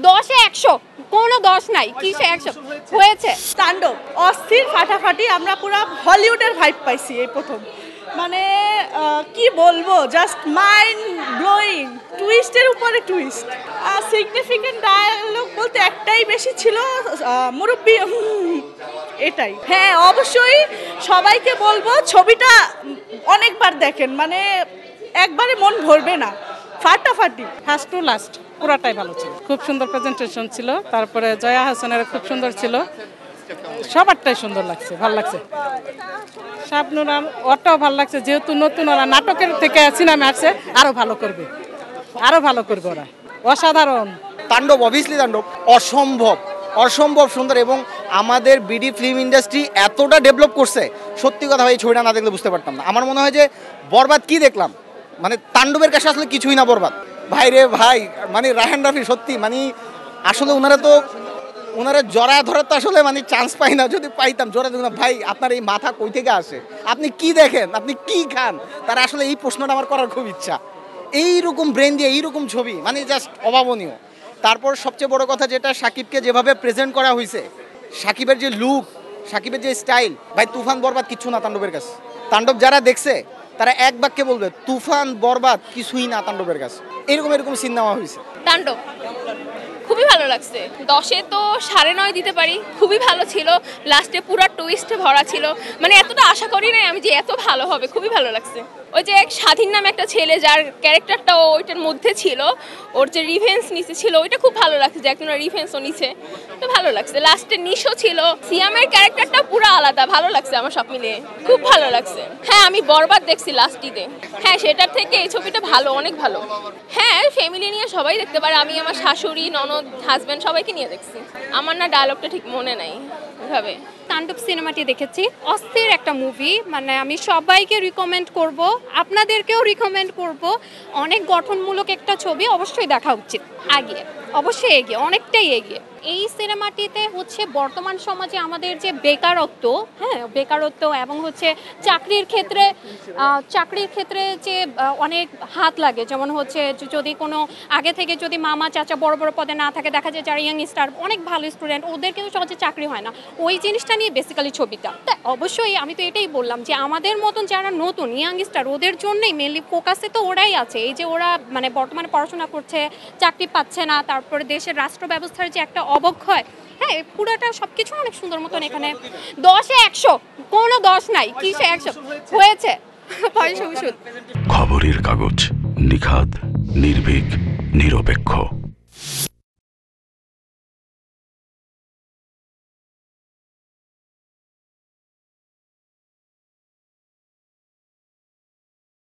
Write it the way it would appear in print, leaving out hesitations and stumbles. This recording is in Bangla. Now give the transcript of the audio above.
10-এ 100, কোনো 10 নাই, কিসে 100 হয়েছে। তাণ্ডব অস্থির ফাটাফাটি, আমরা পুরো হলিউডের ভাইব পাইছি এই প্রথম। মানে কি বলবো, জাস্ট মাইন্ড ব্লোয়িং, টুইস্টের উপরে টুইস্ট। সিগনিফিকেন্ট ডায়ালগ বলতে একটাই বেশি ছিল, মুরব্বি, এটাই। হ্যাঁ অবশ্যই সবাইকে বলবো ছবিটা অনেকবার দেখেন, মানে একবারে মন ভরবে না, ফাটাফাটি। ফার্স্ট টু লাস্ট পুরাটাই ভালো ছিল, খুব সুন্দর প্রেজেন্টেশন ছিল। তারপরে জয়া হাসানের খুব সুন্দর ছিল, সবারটাই সুন্দর লাগছে, ভালো লাগছে। শাবনূর ওটাও ভালো লাগছে, যেহেতু নতুন ওরা নাটকের থেকে সিনেমা আসছে, আরো ভালো করবে, আরো ভালো করবে ওরা, অসাধারণ। তাণ্ডব অবভিয়াসলি তাণ্ডব অসম্ভব অসম্ভব সুন্দর, এবং আমাদের বিডি ফিল্ম ইন্ডাস্ট্রি এতটা ডেভেলপ করছে, সত্যি কথা ভাই এই ছবিটা না দেখলে বুঝতে পারতাম না। আমার মনে হয় যে বরবাদ কি দেখলাম, মানে তাণ্ডবের কাছে আসলে কিছুই না বরবাদ। ভাই রে ভাই, মানে রায়হান রাফি সত্যি, মানে আসলে ওনারা জড়া ধরার তো আসলে মানে চান্স পাই না, যদি পাইতাম জড়া দেখুন ভাই আপনার এই মাথা কই থেকে আসে, আপনি কি দেখেন, আপনি কি খান, তার আসলে এই প্রশ্নটা আমার করার খুব ইচ্ছা। এইরকম ব্রেন দিয়ে এইরকম ছবি মানে জাস্ট অভাবনীয়। তারপর সবচেয়ে বড় কথা যেটা, সাকিবকে যেভাবে প্রেজেন্ট করা হয়েছে, সাকিবের যে লুক, সাকিবের যে স্টাইল, ভাই তুফান বরবাদ কিচ্ছু না তাণ্ডবের কাছে। তাণ্ডব যারা দেখছে তারা এক বাক্যে বলবে তুফান বরবাদ কিছুই না তাণ্ডবের কাছে। এরকম সিন নেওয়া হয়েছে। তাণ্ডব খুবই ভালো লাগছে, 10-এ তো 9.5 দিতে পারি, খুবই ভালো ছিল। লাস্টে পুরো টুইস্টে ভরা ছিল, মানে এতটা আশা করি নাই আমি যে এত ভালো হবে, খুবই ভালো লাগছে। ওই যে এক স্বাধীন নামে একটা ছেলে, যার ক্যারেক্টারটাও ওইটার মধ্যে ছিল, ওর যে রিভেন্স নিচে ছিল, ওইটা খুব ভালো লাগছে, যে একজন রিভেন্সও নিচে, তো ভালো লাগছে। লাস্টে নিশো ছিল, সিয়ামের ক্যারেক্টারটা পুরো আলাদা, ভালো লাগছে আমার সব মিলিয়ে, খুব ভালো লাগছে। হ্যাঁ আমি বরবাদ দেখছি লাস্ট ঈদে, হ্যাঁ সেটার থেকে এই ছবিটা ভালো, অনেক ভালো। হ্যাঁ ফ্যামিলি নিয়ে সবাই দেখতে পারে, আমি আমার শাশুড়ি, ননদ, হাজব্যান্ড সবাইকে নিয়ে দেখছি। আমার না ডায়লগটা ঠিক মনে নাই ওইভাবে। তাণ্ডব সিনেমাটি দেখেছি, অস্থির একটা মুভি, মানে আমি সবাইকে রিকমেন্ড করব, আপনাদেরকেও রিকমেন্ড করব। অনেক গঠনমূলক একটা ছবি, অবশ্যই দেখা উচিত। অবশ্যই এগিয়ে, অনেকটাই এগিয়ে। এই সিনেমাটিতে হচ্ছে বর্তমান সমাজে আমাদের যে বেকারত্ব এবং হচ্ছে চাকরির ক্ষেত্রে যে অনেক হাত লাগে, যেমন হচ্ছে যদি কোনো আগে থেকে যদি মামা চাচা বড় বড় পদে না থাকে, দেখা যায় যারা ইয়াং স্টার অনেক ভালো স্টুডেন্ট, ওদের কিন্তু সহজে চাকরি হয় না, ওই জিনিসটা নিয়ে বেসিক্যালি ছবিটা। তা অবশ্যই আমি তো এটাই বললাম যে আমাদের মতন যারা নতুন ইয়াং স্টার, ওদের জন্যই মেনলি ফোকাসে তো ওরাই আছে। এই যে ওরা মানে বর্তমানে পড়াশোনা করছে, চাকরি পাচ্ছে না, তারপরে দেশের রাষ্ট্র ব্যবস্থার যে একটা অবক্ষয়, হ্যাঁ পুরোটা সবকিছু অনেক সুন্দর মতন এখানে। 10-এ 100, কোনো 10 নাই, কিসে 100 হয়েছে। খবরের কাগজ, নিখাদ, নির্ভীক, নিরপেক্ষ।